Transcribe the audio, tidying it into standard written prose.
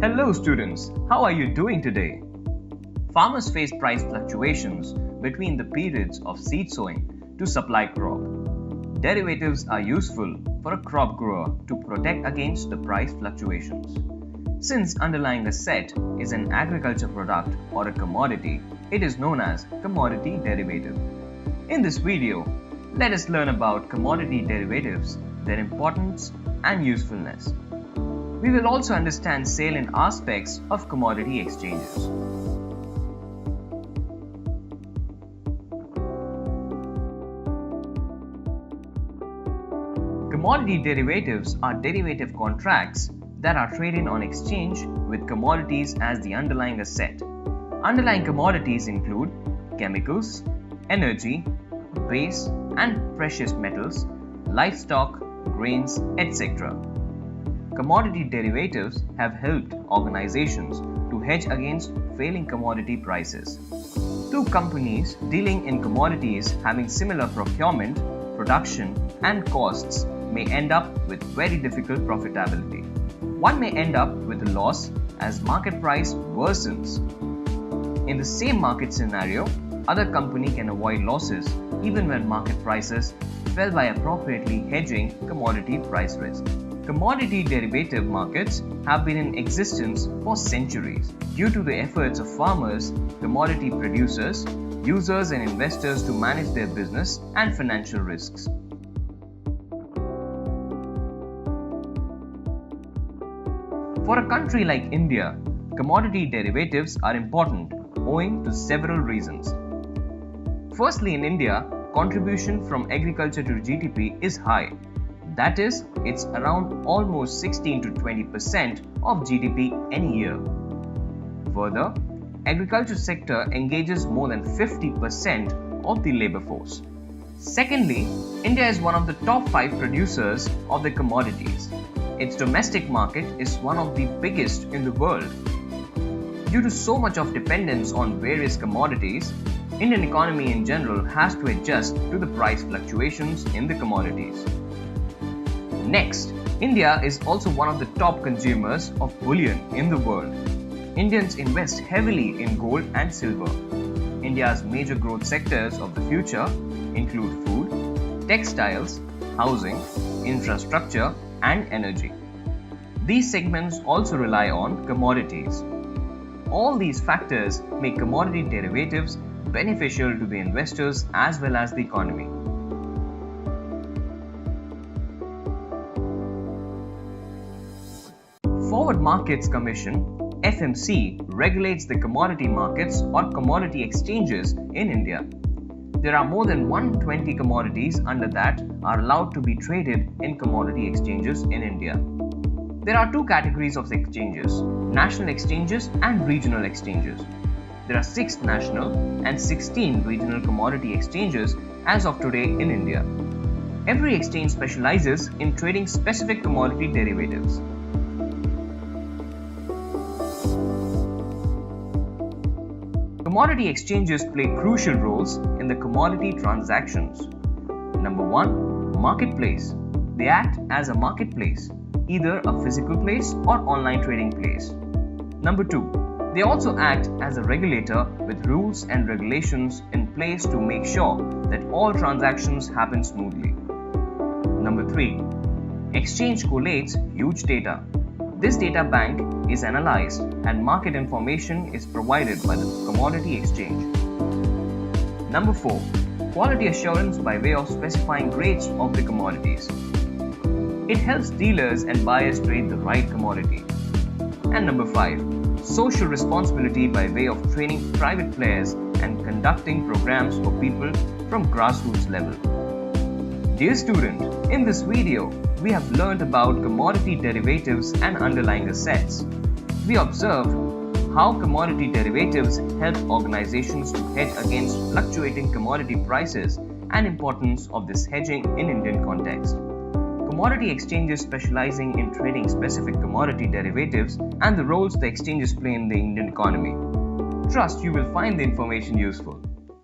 Hello students, how are you doing today? Farmers face price fluctuations between the periods of seed sowing to supply crop. Derivatives are useful for a crop grower to protect against the price fluctuations. Since underlying asset is an agriculture product or a commodity, it is known as commodity derivative. In this video, let us learn about commodity derivatives, their importance and usefulness. We will also understand salient aspects of commodity exchanges. Commodity derivatives are derivative contracts that are traded on exchange with commodities as the underlying asset. Underlying commodities include chemicals, energy, base and precious metals, livestock, grains, etc. Commodity derivatives have helped organizations to hedge against falling commodity prices. Two companies dealing in commodities having similar procurement, production, and costs may end up with very difficult profitability. One may end up with a loss as market price worsens. In the same market scenario, other company can avoid losses even when market prices fell by appropriately hedging commodity price risk. Commodity derivative markets have been in existence for centuries due to the efforts of farmers, commodity producers, users and investors to manage their business and financial risks. For a country like India, commodity derivatives are important owing to several reasons. Firstly, in India, contribution from agriculture to GDP is high. That is, it's around almost 16 to 20% of GDP any year. Further, agriculture sector engages more than 50% of the labor force. Secondly, India is one of the top 5 producers of the commodities. Its domestic market is one of the biggest in the world. Due to so much of dependence on various commodities, Indian economy in general has to adjust to the price fluctuations in the commodities. Next, India is also one of the top consumers of bullion in the world. Indians invest heavily in gold and silver. India's major growth sectors of the future include food, textiles, housing, infrastructure, and energy. These segments also rely on commodities. All these factors make commodity derivatives beneficial to the investors as well as the economy. Forward Markets Commission (FMC) regulates the commodity markets or commodity exchanges in India. There are more than 120 commodities under that are allowed to be traded in commodity exchanges in India. There are two categories of exchanges: national exchanges and regional exchanges. There are 6 national and 16 regional commodity exchanges as of today in India. Every exchange specializes in trading specific commodity derivatives. Commodity exchanges play crucial roles in the commodity transactions. Number 1. Marketplace. They act as a marketplace, either a physical place or online trading place. Number 2. They also act as a regulator with rules and regulations in place to make sure that all transactions happen smoothly. Number 3. Exchange collates huge data. This data bank is analyzed and market information is provided by the commodity exchange. Number 4. Quality assurance by way of specifying grades of the commodities. It helps dealers and buyers trade the right commodity. And number 5. Social responsibility by way of training private players and conducting programs for people from grassroots level. Dear student, in this video, we have learned about commodity derivatives and underlying assets. We observed how commodity derivatives help organizations to hedge against fluctuating commodity prices and importance of this hedging in Indian context. Commodity exchanges specializing in trading specific commodity derivatives and the roles the exchanges play in the Indian economy. Trust you will find the information useful.